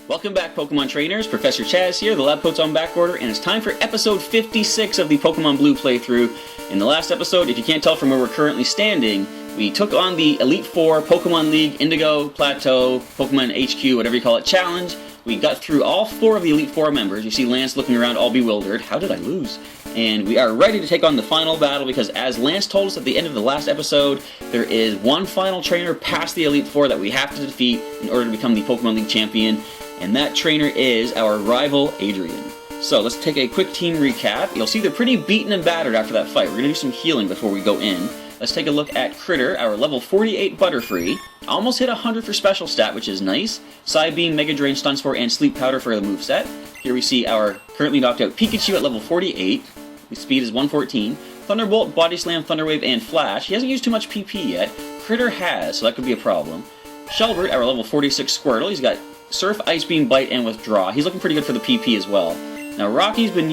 Welcome back, Pokemon trainers. Professor Chaz here, the lab coat's on back order, and it's time for episode 56 of the Pokemon Blue playthrough. In the last episode, if you can't tell from where we're currently standing, we took on the Elite Four Pokemon League, Indigo, Plateau, Pokemon HQ, whatever you call it, challenge. We got through all four of the Elite Four members. You see Lance looking around all bewildered. How did I lose? And we are ready to take on the final battle because, as Lance told us at the end of the last episode, there is one final trainer past the Elite Four that we have to defeat in order to become the Pokemon League champion, and that trainer is our rival, Adrian. So let's take a quick team recap. You'll see they're pretty beaten and battered after that fight. We're going to do some healing before we go in. Let's take a look at Critter, our level 48 Butterfree. Almost hit 100 for special stat, which is nice. Psybeam, Mega Drain, Stun Spore, and Sleep Powder for the moveset. Here we see our currently knocked out Pikachu at level 48. His speed is 114. Thunderbolt, Body Slam, Thunder Wave, and Flash. He hasn't used too much PP yet. Critter has, so that could be a problem. Shelbert, our level 46 Squirtle. He's got Surf, Ice Beam, Bite, and Withdraw. He's looking pretty good for the PP as well. Now Rocky's been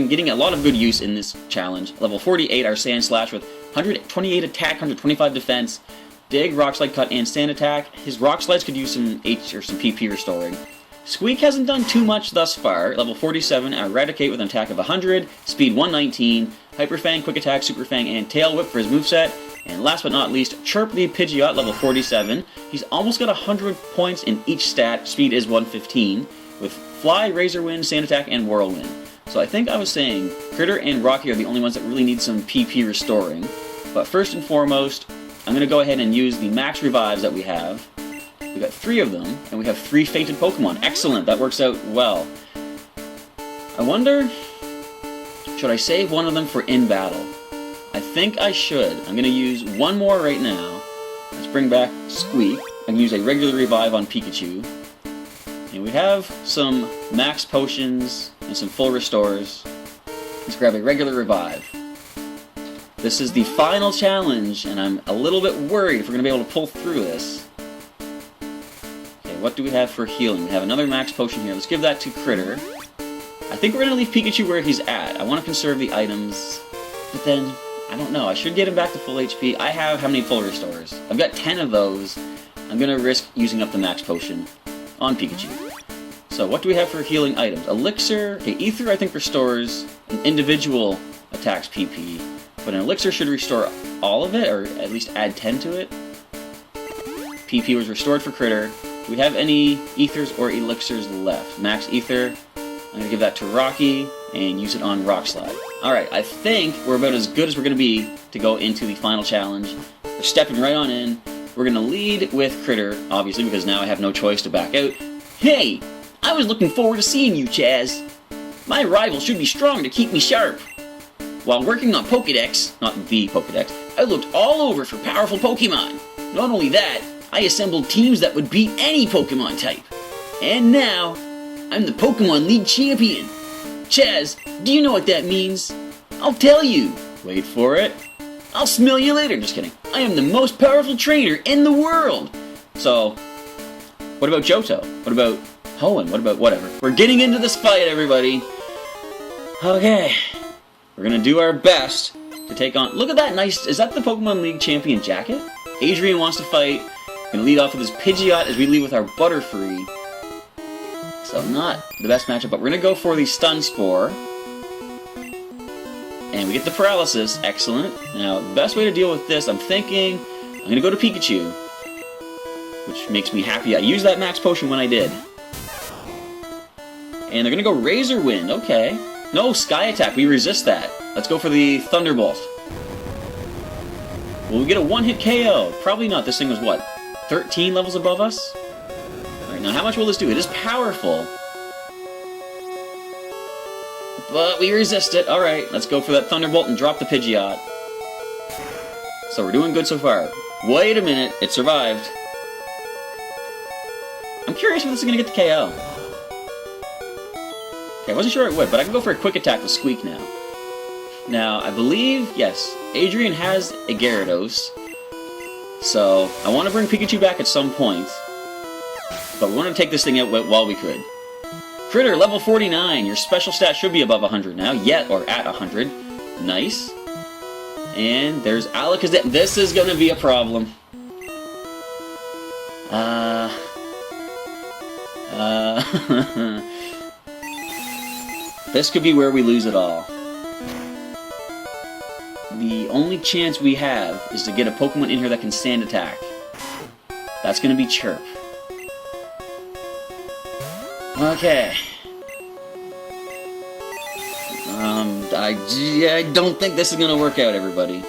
getting a lot of good use in this challenge. Level 48, our Sand Slash with 128 attack, 125 defense, Dig, Rock Slide, Cut, and Sand Attack. His Rock Slides could use some some PP restoring. Squeak hasn't done too much thus far. Level 47, our Eradicate with an attack of 100, speed 119, Hyper Fang, Quick Attack, Super Fang, and Tail Whip for his moveset. And last but not least, Chirp the Pidgeot, level 47. He's almost got 100 points in each stat. Speed is 115, with Fly, Razor Wind, Sand Attack, and Whirlwind. So I think I was saying Critter and Rocky are the only ones that really need some PP restoring. But first and foremost, I'm going to go ahead and use the max revives that we have. We've got 3 of them, and we have 3 fainted Pokemon. Excellent, that works out well. I wonder, should I save one of them for in battle? I think I should. I'm going to use one more right now. Let's bring back Squeak. I can use a regular revive on Pikachu. And we have some max potions and some full restores. Let's grab a regular revive. This is the final challenge, and I'm a little bit worried if we're going to be able to pull through this. Okay, what do we have for healing? We have another max potion here. Let's give that to Critter. I think we're going to leave Pikachu where he's at. I want to conserve the items, but then, I don't know. I should get him back to full HP. I have how many full restores? I've got 10 of those. I'm going to risk using up the max potion on Pikachu. So what do we have for healing items? Elixir. Okay, Ether I think restores an individual attack's PP. But an Elixir should restore all of it, or at least add 10 to it. PP was restored for Critter. Do we have any Ethers or Elixirs left? Max Ether. I'm going to give that to Rocky and use it on Rock Slide. Alright, I think we're about as good as we're going to be to go into the final challenge. We're stepping right on in. We're going to lead with Critter, obviously, because now I have no choice to back out. Hey! I was looking forward to seeing you, Chaz. My rival should be strong to keep me sharp. While working on Pokédex, not the Pokédex, I looked all over for powerful Pokemon. Not only that, I assembled teams that would beat any Pokemon type. And now, I'm the Pokemon League champion. Chaz, do you know what that means? I'll tell you. Wait for it. I'll smell you later. Just kidding. I am the most powerful trainer in the world. So, what about Johto? What about Hoenn? What about whatever? We're getting into this fight, everybody. Okay. We're gonna do our best to take on... Look at that nice... Is that the Pokemon League champion jacket? Adrian wants to fight. Gonna lead off with his Pidgeot as we lead with our Butterfree. So not the best matchup, but we're gonna go for the Stun Spore. And we get the Paralysis. Excellent. Now, the best way to deal with this, I'm thinking... I'm gonna go to Pikachu. Which makes me happy. I used that max potion when I did. And they're gonna go Razor Wind. Okay. No, Sky Attack. We resist that. Let's go for the Thunderbolt. Will we get a one-hit KO? Probably not. This thing was, what, 13 levels above us? Alright, now how much will this do? It is powerful. But we resist it. Alright, let's go for that Thunderbolt and drop the Pidgeot. So we're doing good so far. Wait a minute. It survived. I'm curious if this is going to get the KO. Okay, I wasn't sure it would, but I can go for a quick attack with Squeak now. Now, I believe, yes, Adrian has a Gyarados. So, I want to bring Pikachu back at some point. But we want to take this thing out while we could. Critter, level 49. Your special stat should be above 100 now. Yet, or at 100. Nice. And there's Alakazam. This is going to be a problem. This could be where we lose it all. The only chance we have is to get a Pokemon in here that can Sand Attack. That's gonna be Chirp. Okay. I don't think this is gonna work out, everybody.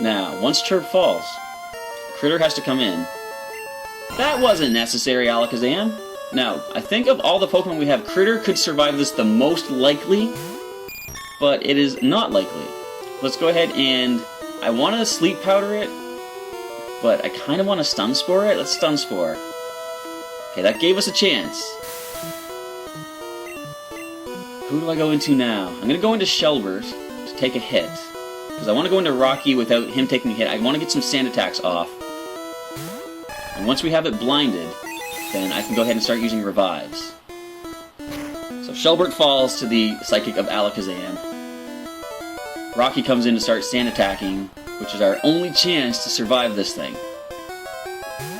Now, once Chirp falls, Critter has to come in. That wasn't necessary, Alakazam. Now, I think of all the Pokemon we have, Critter could survive this the most likely, but it is not likely. Let's go ahead and... I want to Sleep Powder it, but I kind of want to Stun Spore it. Let's Stun Spore. Okay, that gave us a chance. Who do I go into now? I'm going to go into Shelbert to take a hit, because I want to go into Rocky without him taking a hit. I want to get some Sand Attacks off. And once we have it blinded, then I can go ahead and start using Revives. So Shelbert falls to the Psychic of Alakazam. Rocky comes in to start Sand Attacking, which is our only chance to survive this thing.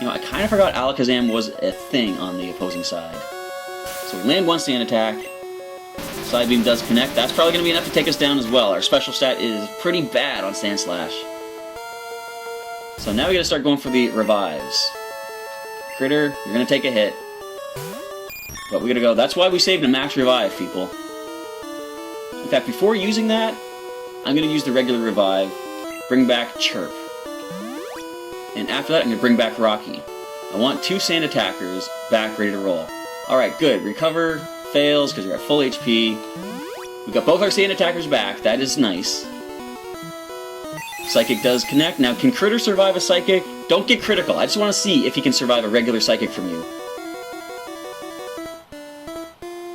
You know, I kind of forgot Alakazam was a thing on the opposing side. So we land one Sand Attack. Side Beam does connect. That's probably going to be enough to take us down as well. Our special stat is pretty bad on Sand Slash. So now we got to start going for the Revives. Critter, you're going to take a hit. But we got to go. That's why we saved a max Revive, people. In fact, before using that, I'm going to use the regular Revive. Bring back Chirp. And after that, I'm going to bring back Rocky. I want 2 Sand Attackers back ready to roll. Alright, good. Recover fails because you're at full HP. We've got both our Sand Attackers back. That is nice. Psychic does connect. Now, can Critter survive a Psychic? Don't get critical. I just want to see if he can survive a regular Psychic from you.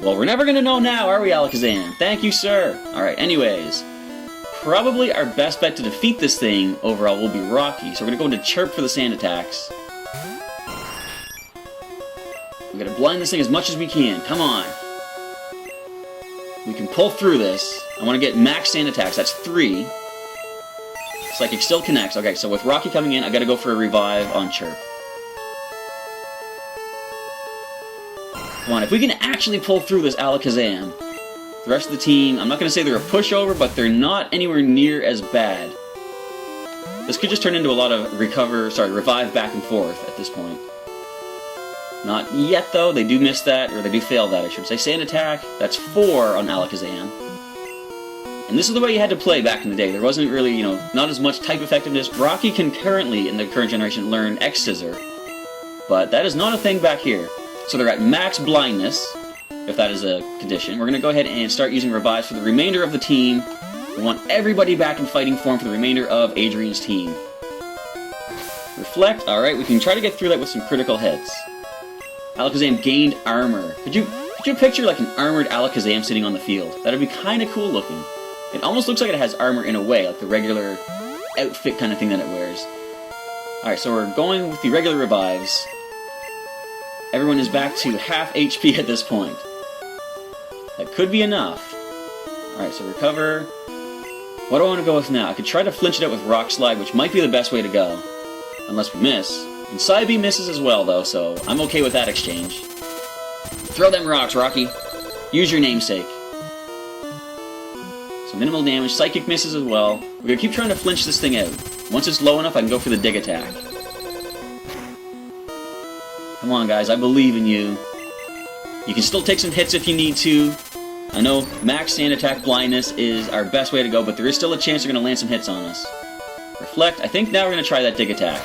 Well, we're never going to know now, are we, Alakazam? Thank you, sir. Alright, anyways. Probably our best bet to defeat this thing overall will be Rocky. So we're going to go into Chirp for the Sand Attacks. We're going to blind this thing as much as we can. Come on. We can pull through this. I want to get max Sand Attacks. That's 3. Psychic still connects. Okay, so with Rocky coming in, I got to go for a Revive on Chirp. Come on, if we can actually pull through this Alakazam, the rest of the team, I'm not going to say they're a pushover, but they're not anywhere near as bad. This could just turn into a lot of Revive back and forth at this point. Not yet, though. They do miss that, or they do fail that, I should say. Sand Attack, that's 4 on Alakazam. And this is the way you had to play back in the day. There wasn't really, you know, not as much type effectiveness. Rocky can currently, in the current generation, learn X-Scissor. But that is not a thing back here. So they're at max blindness, if that is a condition. We're going to go ahead and start using Revives for the remainder of the team. We want everybody back in fighting form for the remainder of Adrian's team. Reflect. Alright, we can try to get through that with some critical hits. Alakazam gained armor. Could you picture like an armored Alakazam sitting on the field? That would be kind of cool looking. It almost looks like it has armor in a way, like the regular outfit kind of thing that it wears. Alright, so we're going with the regular Revives. Everyone is back to half HP at this point. That could be enough. Alright, so recover. What do I want to go with now? I could try to flinch it out with Rock Slide, which might be the best way to go. Unless we miss. And Side Beam misses as well, though, so I'm okay with that exchange. Throw them rocks, Rocky. Use your namesake. So minimal damage. Psychic misses as well. We're going to keep trying to flinch this thing out. Once it's low enough, I can go for the Dig Attack. Come on, guys. I believe in you. You can still take some hits if you need to. I know max Sand Attack blindness is our best way to go, but there is still a chance you're going to land some hits on us. Reflect. I think now we're going to try that Dig Attack.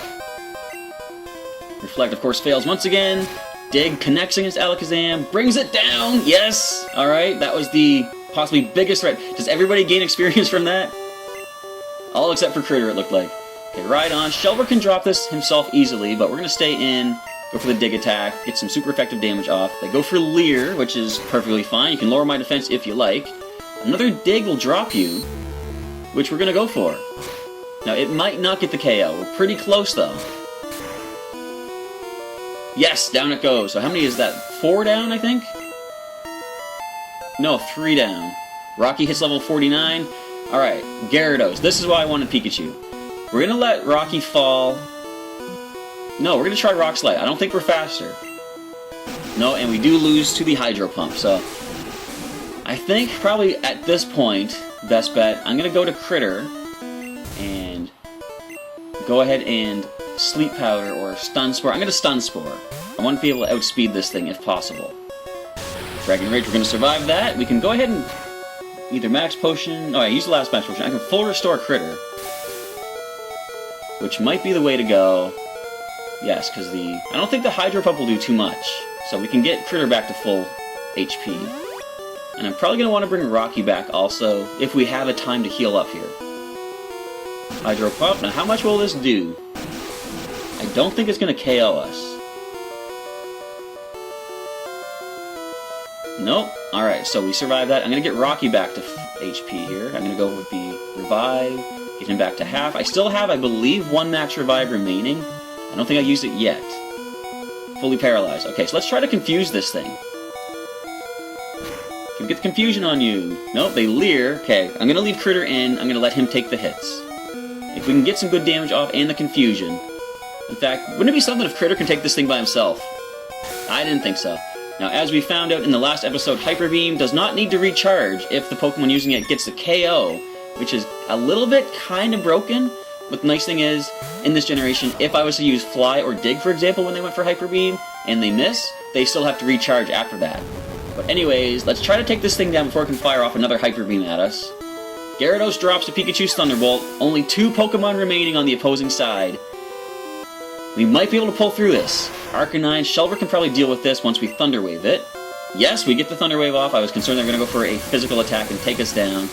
Reflect, of course, fails once again. Dig connects against Alakazam. Brings it down. Yes. Alright, that was the possibly biggest threat. Does everybody gain experience from that? All except for Critter, it looked like. Okay, right on. Shelbert can drop this himself easily, but we're going to stay in. Go for the Dig Attack, get some super effective damage off. They go for Leer, which is perfectly fine. You can lower my defense if you like. Another Dig will drop you, which we're going to go for. Now, it might not get the KO. We're pretty close, though. Yes, down it goes. So how many is that? 4 down, I think? No, 3 down. Rocky hits level 49. Alright, Gyarados. This is why I wanted Pikachu. We're going to let Rocky fall. No, we're going to try Rock Slide. I don't think we're faster. No, and we do lose to the Hydro Pump, so... I think probably at this point, best bet, I'm going to go to Critter and go ahead and Sleep Powder or Stun Spore. I'm going to Stun Spore. I want to be able to outspeed this thing if possible. Dragon Rage, we're going to survive that. We can go ahead and either Max Potion... Oh, I used the last Max Potion. I can full restore Critter, which might be the way to go. Yes, because I don't think the Hydro Pump will do too much. So we can get Critter back to full HP. And I'm probably going to want to bring Rocky back also, if we have a time to heal up here. Hydro Pump. Now, how much will this do? I don't think it's going to KO us. Nope. Alright, so we survived that. I'm going to get Rocky back to HP here. I'm going to go with the Revive, get him back to half. I still have, I believe, 1 Max Revive remaining. I don't think I used it yet. Fully paralyzed. Okay, so let's try to confuse this thing. Can we get the confusion on you? Nope, they leer. Okay, I'm going to leave Critter in. I'm going to let him take the hits. If we can get some good damage off and the confusion. In fact, wouldn't it be something if Critter can take this thing by himself? I didn't think so. Now, as we found out in the last episode, Hyper Beam does not need to recharge if the Pokemon using it gets the KO, which is a little bit kind of broken. But the nice thing is, in this generation, if I was to use Fly or Dig, for example, when they went for Hyper Beam, and they miss, they still have to recharge after that. But anyways, let's try to take this thing down before it can fire off another Hyper Beam at us. Gyarados drops to Pikachu's Thunderbolt. Only 2 Pokemon remaining on the opposing side. We might be able to pull through this. Arcanine, Shelver can probably deal with this once we Thunder Wave it. Yes, we get the Thunder Wave off. I was concerned they were going to go for a physical attack and take us down.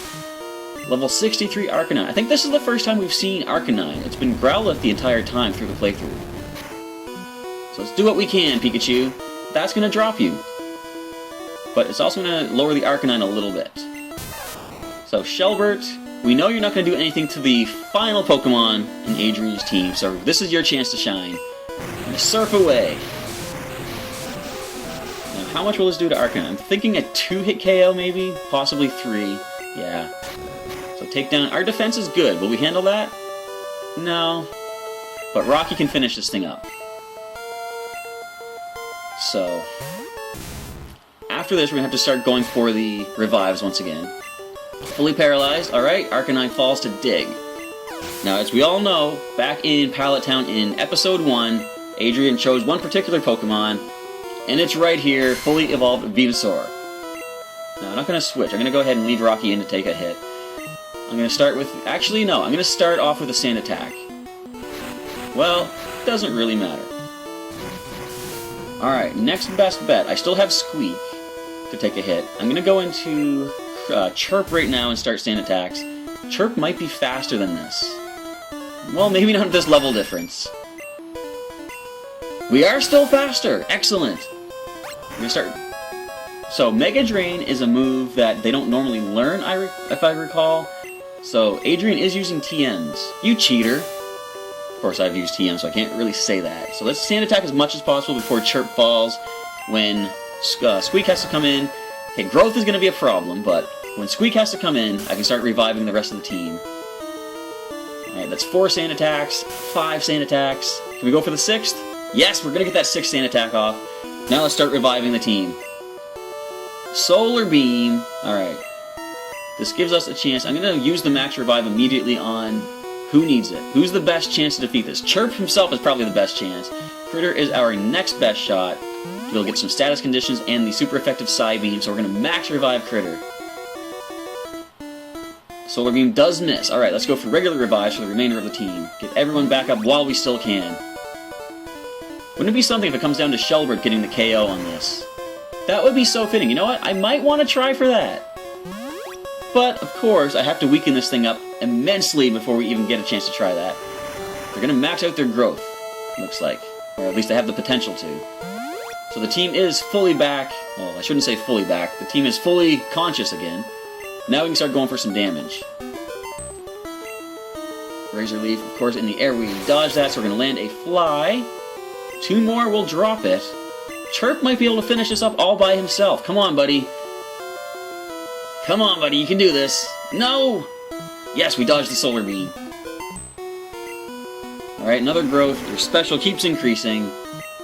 Level 63 Arcanine. I think this is the first time we've seen Arcanine. It's been Growlithe the entire time through the playthrough. So let's do what we can, Pikachu. That's going to drop you. But it's also going to lower the Arcanine a little bit. So Shelbert, we know you're not going to do anything to the final Pokemon in Adrian's team, so this is your chance to shine. And surf away. Now, how much will this do to Arcanine? I'm thinking a 2-hit KO, maybe? Possibly 3. Yeah. So take down... Our defense is good. Will we handle that? No. But Rocky can finish this thing up. So... after this, we're going to have to start going for the revives once again. Fully paralyzed. Alright, Arcanine falls to Dig. Now, as we all know, back in Pallet Town in Episode 1, Adrian chose one particular Pokemon, and it's right here, fully evolved Venusaur. Now, I'm not going to switch. I'm going to go ahead and leave Rocky in to take a hit. I'm going to start with... Actually, no. I'm going to start off with a Sand Attack. Well, doesn't really matter. Alright, next best bet. I still have Squeak to take a hit. I'm going to go into Chirp right now and start Sand Attacks. Chirp might be faster than this. Well, maybe not at this level difference. We are still faster! Excellent! I'm going to start... So, Mega Drain is a move that they don't normally learn, if I recall. So, Adrian is using TMs. You cheater! Of course, I've used TM, so I can't really say that. So let's Sand Attack as much as possible before Chirp falls. When Squeak has to come in... Okay, Growth is going to be a problem, but when Squeak has to come in, I can start reviving the rest of the team. Alright, that's 4 Sand Attacks, 5 Sand Attacks. Can we go for the 6th? Yes, we're going to get that 6th Sand Attack off. Now let's start reviving the team. Solar Beam. Alright. This gives us a chance. I'm going to use the Max Revive immediately on who needs it. Who's the best chance to defeat this? Chirp himself is probably the best chance. Critter is our next best shot. We'll get some status conditions and the super effective Psy Beam, so we're going to Max Revive Critter. Solar Beam does miss. Alright, let's go for regular revives for the remainder of the team. Get everyone back up while we still can. Wouldn't it be something if it comes down to Shelbert getting the KO on this? That would be so fitting. You know what? I might want to try for that. But, of course, I have to weaken this thing up immensely before we even get a chance to try that. They're going to max out their growth, looks like. Or at least they have the potential to. So the team is fully back. Well, I shouldn't say fully back. The team is fully conscious again. Now we can start going for some damage. Razor Leaf, of course, in the air we dodge that, so we're going to land a Fly. 2 more will drop it. Chirp might be able to finish this up all by himself. Come on, buddy. Come on, buddy, you can do this. No! Yes, we dodged the Solar Beam. Alright, another growth. Your special keeps increasing.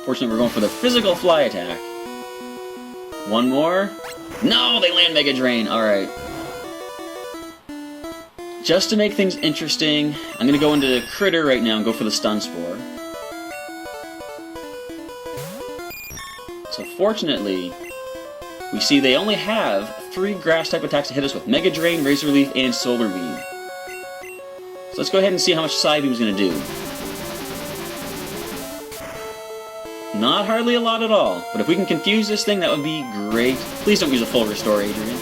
Fortunately, we're going for the physical Fly attack. One more. No, they land Mega Drain. Alright. Just to make things interesting, I'm going to go into Critter right now and go for the Stun Spore. So fortunately, we see they only have 3 Grass-type attacks to hit us with: Mega Drain, Razor Leaf, and Solar Beam. So let's go ahead and see how much Psybeam's going to do. Not hardly a lot at all, but if we can confuse this thing, that would be great. Please don't use a full restore, Adrian.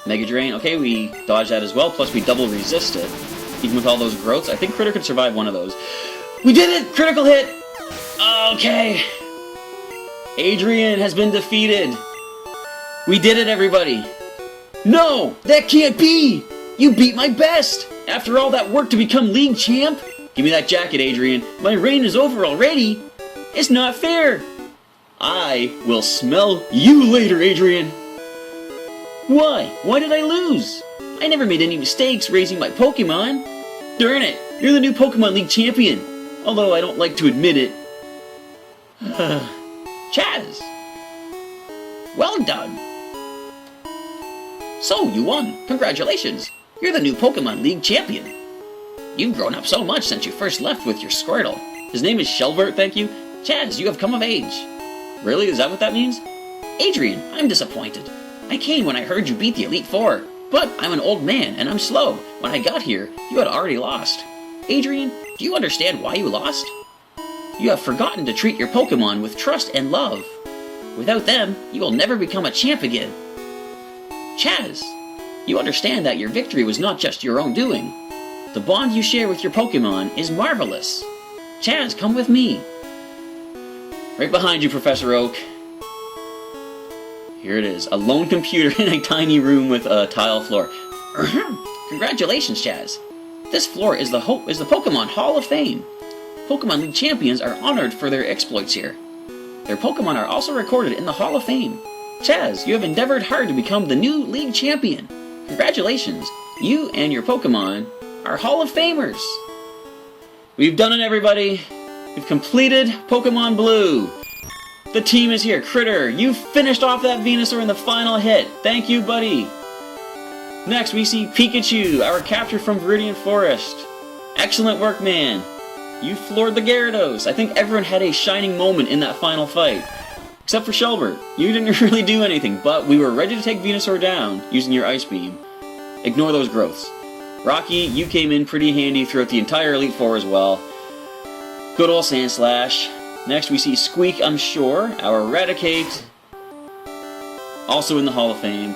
Mega Drain, okay, we dodge that as well, plus we double resist it. Even with all those growths, I think Critter could survive one of those. We did it! Critical hit! Okay. Adrian has been defeated. We did it, everybody. No! That can't be! You beat my best! After all that work to become League Champ? Give me that jacket, Adrian. My reign is over already. It's not fair. I will smell you later, Adrian. Why? Why did I lose? I never made any mistakes raising my Pokemon. Darn it, you're the new Pokemon League champion. Although I don't like to admit it. Chaz. Well done. So, you won. Congratulations. You're the new Pokemon League champion. You've grown up so much since you first left with your Squirtle. His name is Shelbert, thank you. Chaz, you have come of age. Really? Is that what that means? Adrian, I'm disappointed. I came when I heard you beat the Elite Four, but I'm an old man and I'm slow. When I got here, you had already lost. Adrian, do you understand why you lost? You have forgotten to treat your Pokemon with trust and love. Without them, you will never become a champ again. Chaz, you understand that your victory was not just your own doing. The bond you share with your Pokemon is marvelous. Chaz, come with me. Right behind you, Professor Oak. Here it is, a lone computer in a tiny room with a tile floor. Congratulations, Chaz. This floor is the Pokemon Hall of Fame. Pokemon League champions are honored for their exploits here. Their Pokemon are also recorded in the Hall of Fame. Chaz, you have endeavored hard to become the new League champion. Congratulations, you and your Pokemon are Hall of Famers. We've done it, everybody. We've completed Pokemon Blue. The team is here. Critter, you finished off that Venusaur in the final hit. Thank you, buddy. Next, we see Pikachu, our capture from Viridian Forest. Excellent work, man. You floored the Gyarados. I think everyone had a shining moment in that final fight. Except for Shelbert. You didn't really do anything, but we were ready to take Venusaur down using your Ice Beam. Ignore those growths. Rocky, you came in pretty handy throughout the entire Elite Four as well. Good old Sandslash. Next we see Squeak, I'm sure, our Eradicate, also in the Hall of Fame.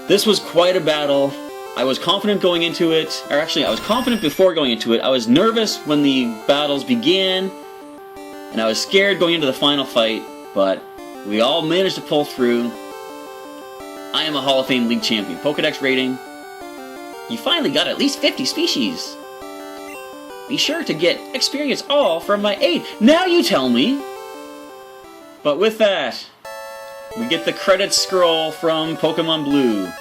This was quite a battle. I was confident going into it, or actually I was confident before going into it. I was nervous when the battles began, and I was scared going into the final fight, but we all managed to pull through. I am a Hall of Fame League champion. Pokedex rating. You finally got at least 50 species. Be sure to get experience all from my aid. Now you tell me! But with that, we get the credits scroll from Pokemon Blue.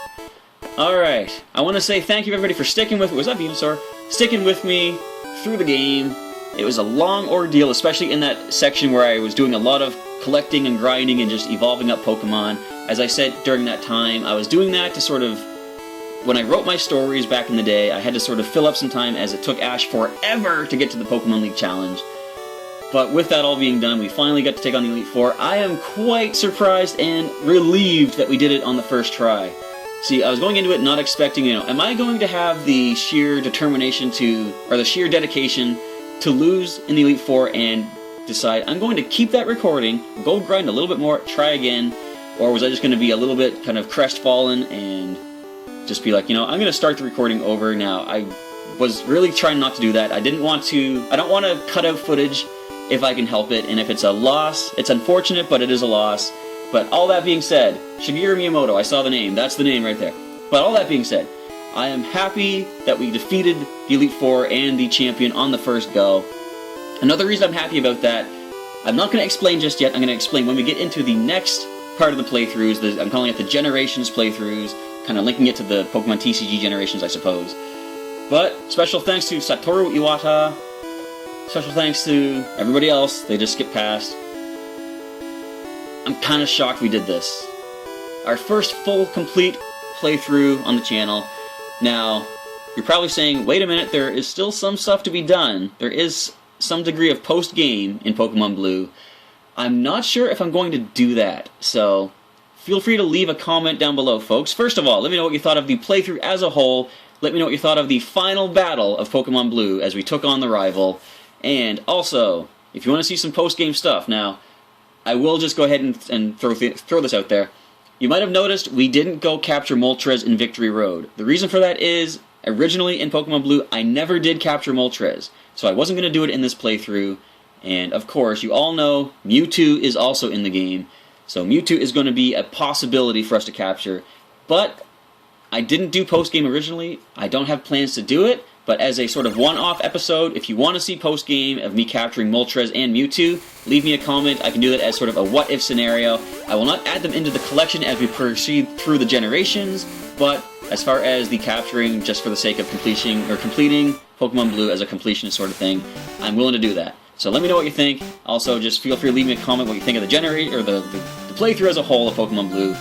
Alright, I want to say thank you everybody for sticking with me. Was that Venusaur? Sticking with me through the game. It was a long ordeal, especially in that section where I was doing a lot of collecting and grinding and just evolving up Pokemon. As I said during that time, I was doing that to sort of... When I wrote my stories back in the day, I had to sort of fill up some time as it took Ash forever to get to the Pokemon League Challenge. But with that all being done, we finally got to take on the Elite Four. I am quite surprised and relieved that we did it on the first try. See, I was going into it not expecting, am I going to have the sheer determination to, or the sheer dedication to lose in the Elite Four and decide I'm going to keep that recording, go grind a little bit more, try again, or was I just going to be a little bit kind of crestfallen and just be like, I'm going to start the recording over now. I was really trying not to do that. I don't want to cut out footage if I can help it, and if it's a loss, it's unfortunate, but it is a loss. But all that being said, Shigeru Miyamoto, I saw the name, that's the name right there. But all that being said, I am happy that we defeated the Elite Four and the champion on the first go. Another reason I'm happy about that, I'm not going to explain just yet, I'm going to explain when we get into the next part of the playthroughs, I'm calling it the Generations playthroughs, kind of linking it to the Pokemon TCG Generations, I suppose. But special thanks to Satoru Iwata, special thanks to everybody else, they just skipped past. I'm kind of shocked we did this. Our first full, complete playthrough on the channel. Now, you're probably saying, wait a minute, there is still some stuff to be done. There is some degree of post-game in Pokémon Blue. I'm not sure if I'm going to do that, so feel free to leave a comment down below, folks. First of all, let me know what you thought of the playthrough as a whole. Let me know what you thought of the final battle of Pokémon Blue as we took on the rival. And also, if you want to see some post-game stuff, now, I will just go ahead and throw this out there. You might have noticed we didn't go capture Moltres in Victory Road. The reason for that is, originally in Pokémon Blue, I never did capture Moltres, so I wasn't going to do it in this playthrough. And of course, you all know Mewtwo is also in the game, so Mewtwo is going to be a possibility for us to capture. But I didn't do post-game originally. I don't have plans to do it, but as a sort of one-off episode, if you want to see post-game of me capturing Moltres and Mewtwo, leave me a comment. I can do that as sort of a what-if scenario. I will not add them into the collection as we proceed through the generations, but as far as the capturing, just for the sake of completing Pokemon Blue as a completionist sort of thing, I'm willing to do that. So let me know what you think. Also, just feel free to leave me a comment what you think of the playthrough as a whole of Pokemon Blue.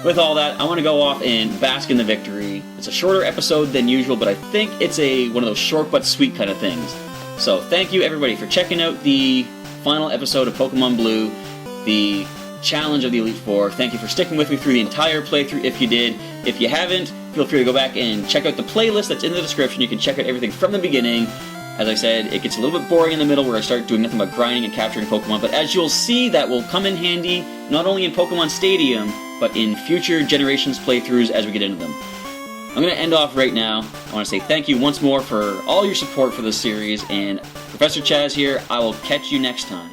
With all that, I want to go off and bask in the victory. It's a shorter episode than usual, but I think it's one of those short but sweet kind of things. So thank you everybody for checking out the final episode of Pokemon Blue, the challenge of the Elite Four. Thank you for sticking with me through the entire playthrough if you did. If you haven't, feel free to go back and check out the playlist that's in the description. You can check out everything from the beginning. As I said, it gets a little bit boring in the middle where I start doing nothing but grinding and capturing Pokemon, but as you'll see, that will come in handy not only in Pokemon Stadium, but in future generations playthroughs as we get into them. I'm going to end off right now. I want to say thank you once more for all your support for this series, and Professor Chaz here. I will catch you next time.